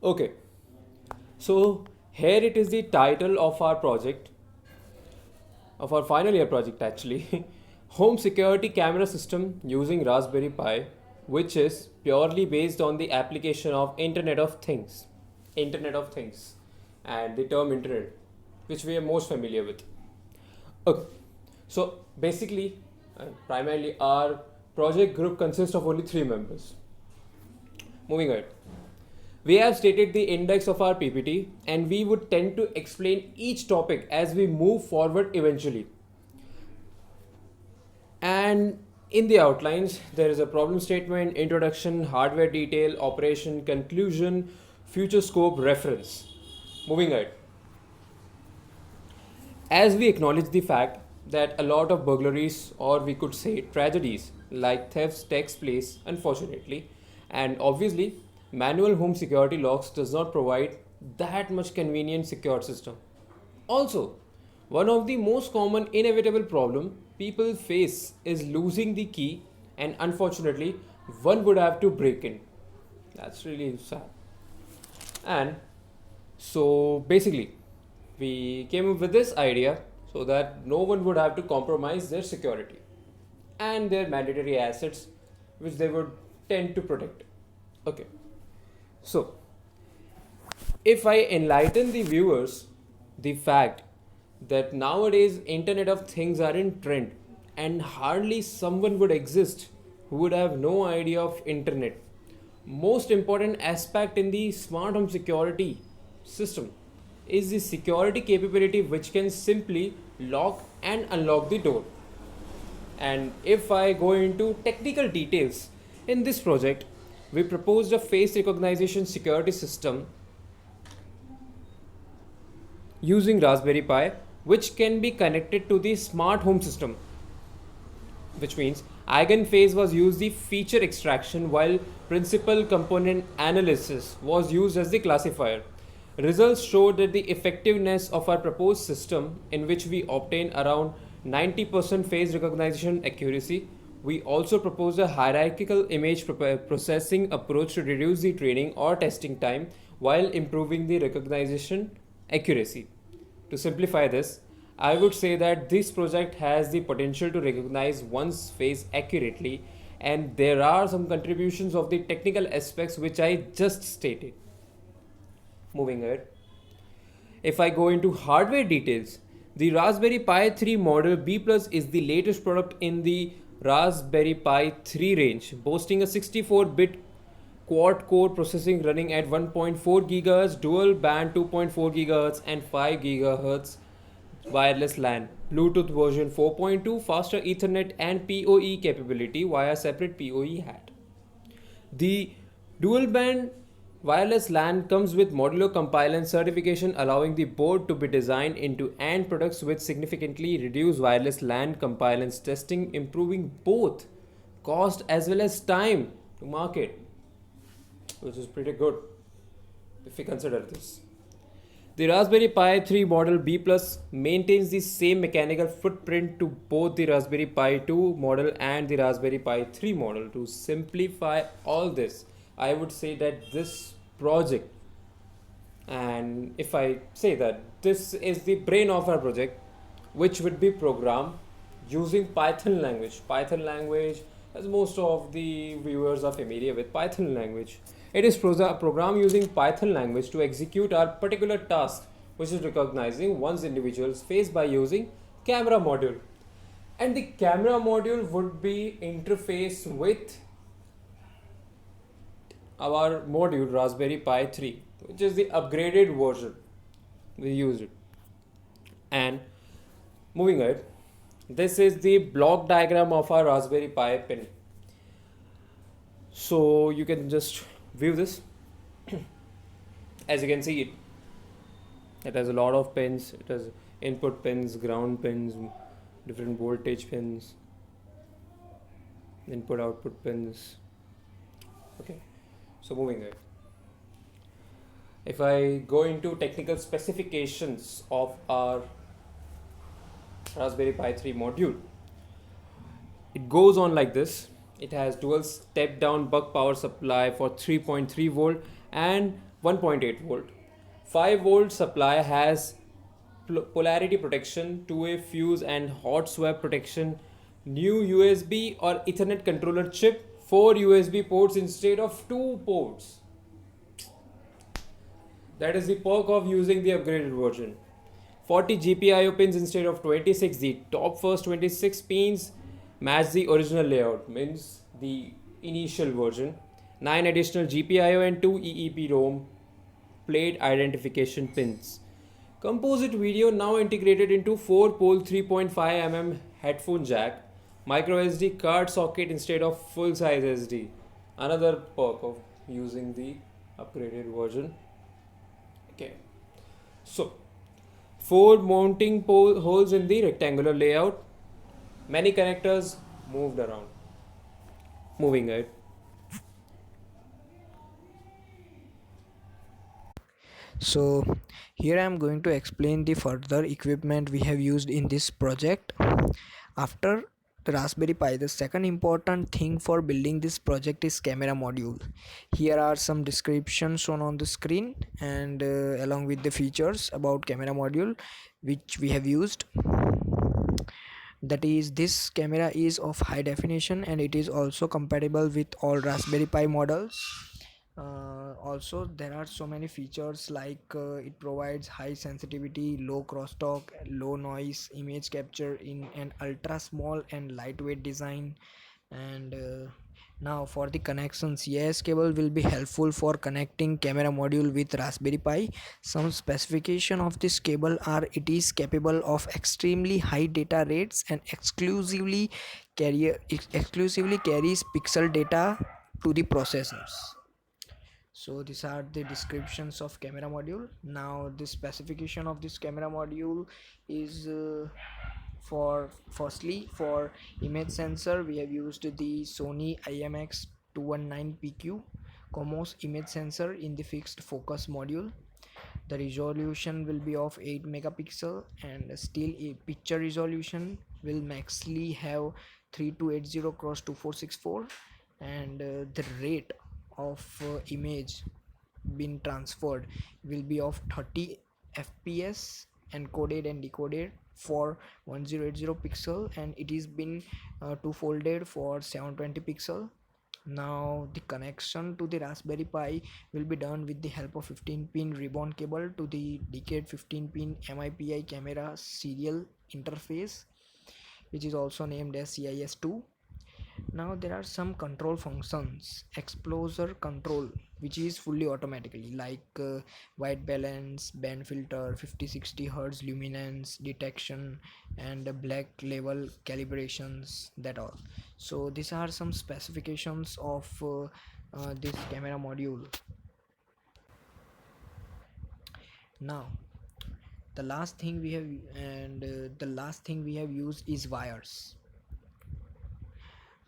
Okay, so here it is the title of our project, of our final year project actually. Home security camera system using Raspberry Pi, which is purely based on the application of Internet of Things. Internet of Things and the term Internet, which we are most familiar with. Okay, so basically, primarily our project group consists of only three members. Moving ahead. We have stated the index of our PPT and we would tend to explain each topic as we move forward eventually. And in the outlines, there is a problem statement, introduction, hardware detail, operation, conclusion, future scope, reference. Moving ahead. As we acknowledge the fact that a lot of burglaries, or we could say tragedies, like thefts takes place, unfortunately, and obviously, manual home security locks does not provide that much convenient secure system. Also, one of the most common inevitable problem people face is losing the key, and unfortunately, one would have to break in. That's really sad. And so basically, we came up with this idea so that no one would have to compromise their security and their mandatory assets, which they would tend to protect. Okay, so if I enlighten the viewers the fact that nowadays Internet of Things are in trend and hardly someone would exist who would have no idea of internet. Most important aspect in the smart home security system is the security capability which can simply lock and unlock the door. And if I go into technical details, in this project, we proposed a face recognition security system using Raspberry Pi, which can be connected to the smart home system, which means eigenphase was used the feature extraction while principal component analysis was used as the classifier. Results showed that the effectiveness of our proposed system, in which we obtain around 90% face recognition accuracy. We also proposed a hierarchical image processing approach to reduce the training or testing time while improving the recognition accuracy. To simplify this, I would say that this project has the potential to recognize one's face accurately, and there are some contributions of the technical aspects which I just stated. Moving ahead. If I go into hardware details, the Raspberry Pi 3 model B Plus is the latest product in the Raspberry Pi 3 range, boasting a 64-bit quad core processing running at 1.4 GHz, dual band 2.4 GHz and 5 GHz wireless LAN, Bluetooth version 4.2, faster Ethernet and PoE capability via separate PoE hat. The dual band wireless LAN comes with modular compliance certification, allowing the board to be designed into end products with significantly reduced wireless LAN compliance testing, improving both cost as well as time to market, which is pretty good if we consider this. The Raspberry Pi 3 model B Plus maintains the same mechanical footprint to both the Raspberry Pi 2 model and the Raspberry Pi 3 model. To simplify all this, I would say that this project, and if I say that this is the brain of our project, which would be programmed using Python language. Python language, as most of the viewers are familiar with Python language. It is programmed using Python language to execute our particular task, which is recognizing one's individual's face by using camera module. And the camera module would be interfaced with our module Raspberry Pi 3, which is the upgraded version. We use it. And moving ahead, this is the block diagram of our Raspberry Pi pin. So you can just view this. As you can see, it has a lot of pins. It has input pins, ground pins, different voltage pins, input output pins. Okay, so moving ahead. If I go into technical specifications of our Raspberry Pi 3 module, it goes on like this. It has dual step down buck power supply for 3.3 volt and 1.8 volt. 5 volt supply has polarity protection, two-way fuse and hot swap protection, new USB or Ethernet controller chip, 4 USB ports instead of 2 ports. That is the perk of using the upgraded version. 40 GPIO pins instead of 26. The top first 26 pins match the original layout, means the initial version. 9 additional GPIO and 2 EEPROM plate identification pins. Composite video now integrated into 4 pole 3.5 mm headphone jack. Micro SD card socket instead of full size SD. Another perk of using the upgraded version. Okay. So, 4 mounting holes in the rectangular layout. Many connectors moved around. Moving it. So here I am going to explain the further equipment we have used in this project. After the Raspberry Pi, the second important thing for building this project is camera module. Here are some descriptions shown on the screen, and along with the features about camera module which we have used. That is, this camera is of high definition and it is also compatible with all Raspberry Pi models. Also, there are so many features like it provides high sensitivity, low crosstalk, low noise image capture in an ultra small and lightweight design. And now for the connections, yes, cable will be helpful for connecting camera module with Raspberry Pi. Some specification of this cable are: it is capable of extremely high data rates and exclusively carries pixel data to the processors. So these are the descriptions of camera module. Now the specification of this camera module is for firstly, for image sensor we have used the Sony IMX 219PQ CMOS image sensor in the fixed focus module. The resolution will be of 8 megapixel and still a picture resolution will maximally have 3280 cross 2464, and the rate of image being transferred will be of 30 fps encoded and decoded for 1080 pixel, and it is been two folded for 720 pixel. Now the connection to the Raspberry Pi will be done with the help of 15-pin ribbon cable to the decade 15-pin MIPI camera serial interface, which is also named as CIS2. Now there are some control functions: exposure control, which is fully automatically, like white balance, band filter, 50-60 hertz luminance detection, and black level calibrations, that all. So these are some specifications of this camera module. Now the last thing we have used is wires.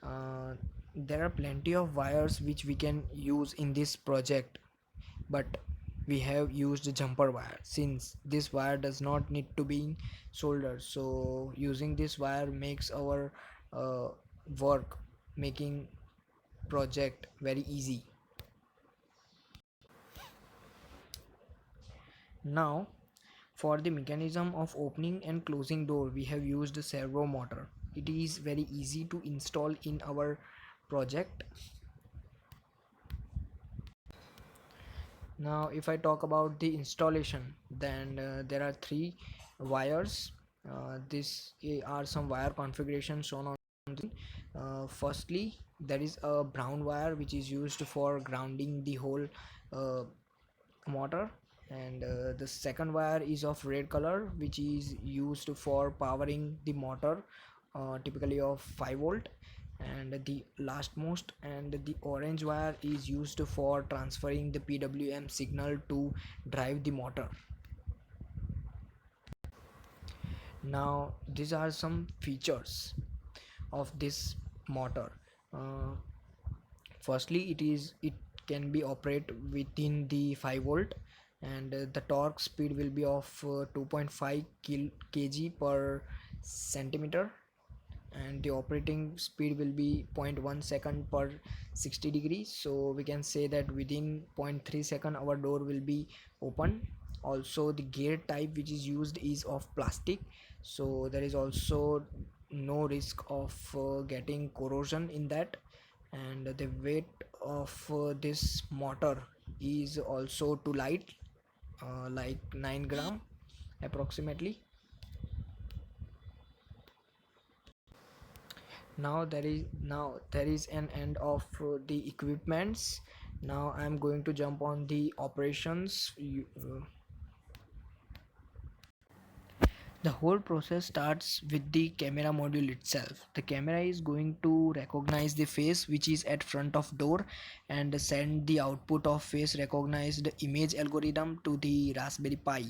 uh, there are plenty of wires which we can use in this project, but we have used jumper wire since this wire does not need to be soldered. So using this wire makes our uh, work making project very easy. Now for the mechanism of opening and closing door, we have used a servo motor. It is very easy to install in our project. Now if I talk about the installation, then there are three wires. These are some wire configurations shown on the firstly, there is a brown wire which is used for grounding the whole uh, motor, and the second wire is of red color which is used for powering the motor, typically of 5 volt, and the lastmost and the orange wire is used for transferring the PWM signal to drive the motor. Now these are some features of this motor. uh, Firstly, it can be operate within the 5 volt, and the torque speed will be of 2.5 kg per centimeter. and the operating speed will be zero point 0.1 second per 60 degrees. So we can say that within zero point 0.3 second our door will be open. Also the gear type which is used is of plastic, so there is also no risk of getting corrosion in that. And the weight of this motor is also too light, like 9 gram approximately. Now there is an end of the equipments. Now I'm going to jump on the operations. The whole process starts with the camera module itself. The camera is going to recognize the face which is at front of door and send the output of face recognized image algorithm to the Raspberry Pi.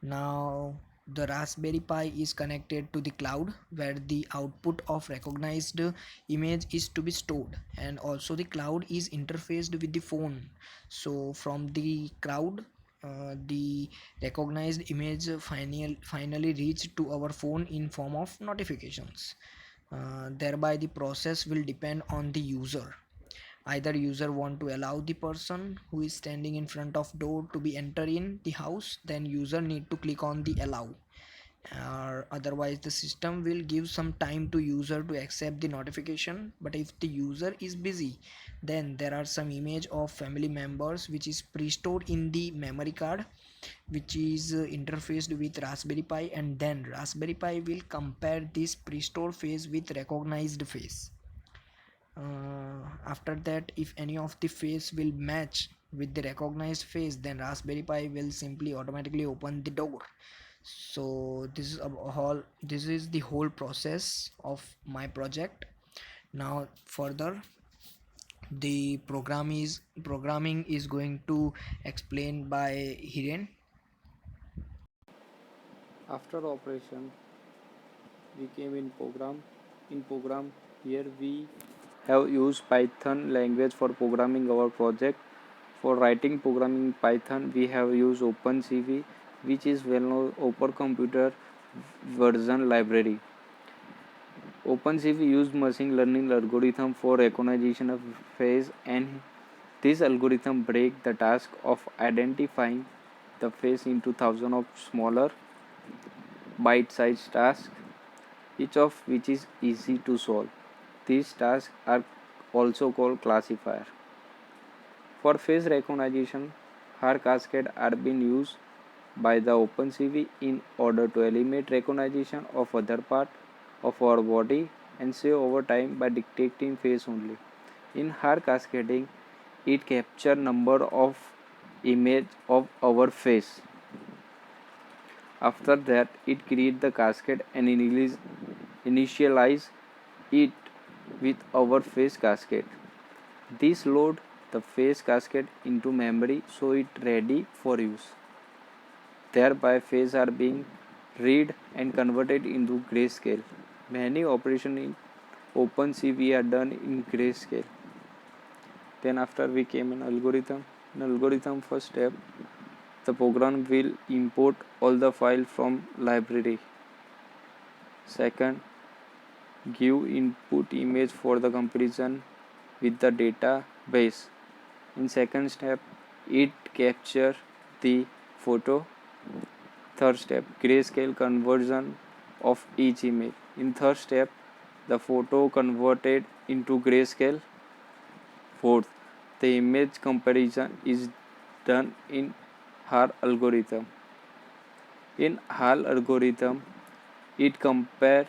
Now the Raspberry Pi is connected to the cloud where the output of recognized image is to be stored, and also the cloud is interfaced with the phone. So from the cloud, the recognized image finally reach to our phone in form of notifications. Thereby the process will depend on the user. Either user want to allow the person who is standing in front of door to be enter in the house, then user need to click on the allow, or otherwise the system will give some time to user to accept the notification. But if the user is busy, then there are some image of family members which is pre-stored in the memory card, which is interfaced with Raspberry Pi, and then Raspberry Pi will compare this pre-stored face with recognized face. After that, if any of the face will match with the recognized face, then Raspberry Pi will simply automatically open the door. So this is the whole process of my project. Now further, the programming is going to explain by Hiren. After operation, we came in program. In program, here we have used Python language for programming our project. For writing programming in Python, we have used OpenCV, which is well-known open computer version library. OpenCV used machine learning algorithm for recognition of face, and this algorithm break the task of identifying the face into thousands of smaller bite-sized tasks, each of which is easy to solve. These tasks are also called classifier. For face recognition, her cascade are being used by the OpenCV in order to eliminate recognition of other part of our body and save over time by detecting face only. In her cascading, it capture number of image of our face. After that, it create the cascade and initialize it with our face cascade. This load the face cascade into memory so it ready for use. Thereby face are being read and converted into grayscale. Many operations in OpenCV are done in grayscale. Then after we came an algorithm. In algorithm first step, the program will import all the file from library. Second, give input image for the comparison with the database. In second step, it capture the photo. Third step, grayscale conversion of each image. In third step, the photo converted into grayscale. Fourth, the image comparison is done in HAR algorithm. In HAR algorithm, it compares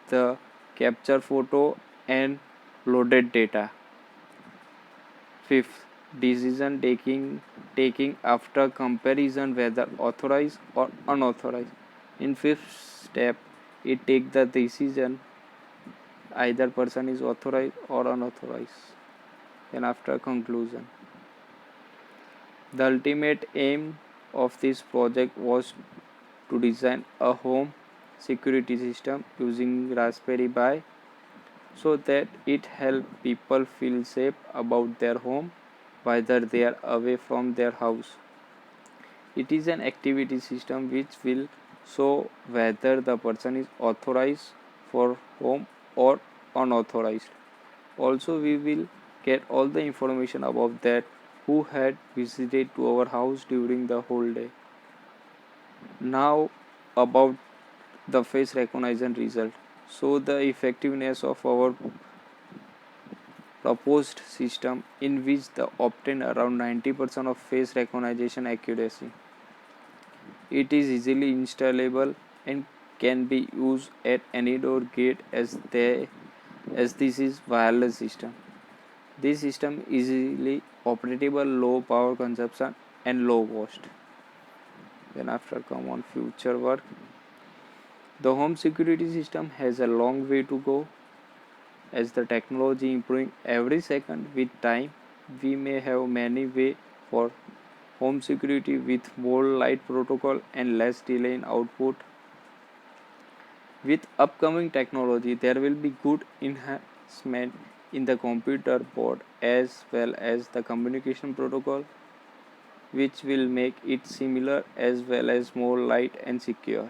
the capture photo and loaded data. Fifth, decision taking after comparison whether authorized or unauthorized. In fifth step, it takes the decision either person is authorized or unauthorized. Then after conclusion, the ultimate aim of this project was to design a home security system using Raspberry Pi so that it helps people feel safe about their home whether they are away from their house. It is an activity system which will show whether the person is authorized for home or unauthorized. Also, we will get all the information about that who had visited to our house during the whole day. Now about the face recognition result. So the effectiveness of our proposed system in which the obtain around 90% of face recognition accuracy. It is easily installable and can be used at any door gate as this is wireless system. This system is easily operable, low power consumption and low cost. Then after come on future work. The home security system has a long way to go as the technology improving every second with time. We may have many way for home security with more light protocol and less delay in output. With upcoming technology, there will be good enhancement in the computer board as well as the communication protocol, which will make it similar as well as more light and secure.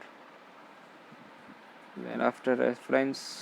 Then after reference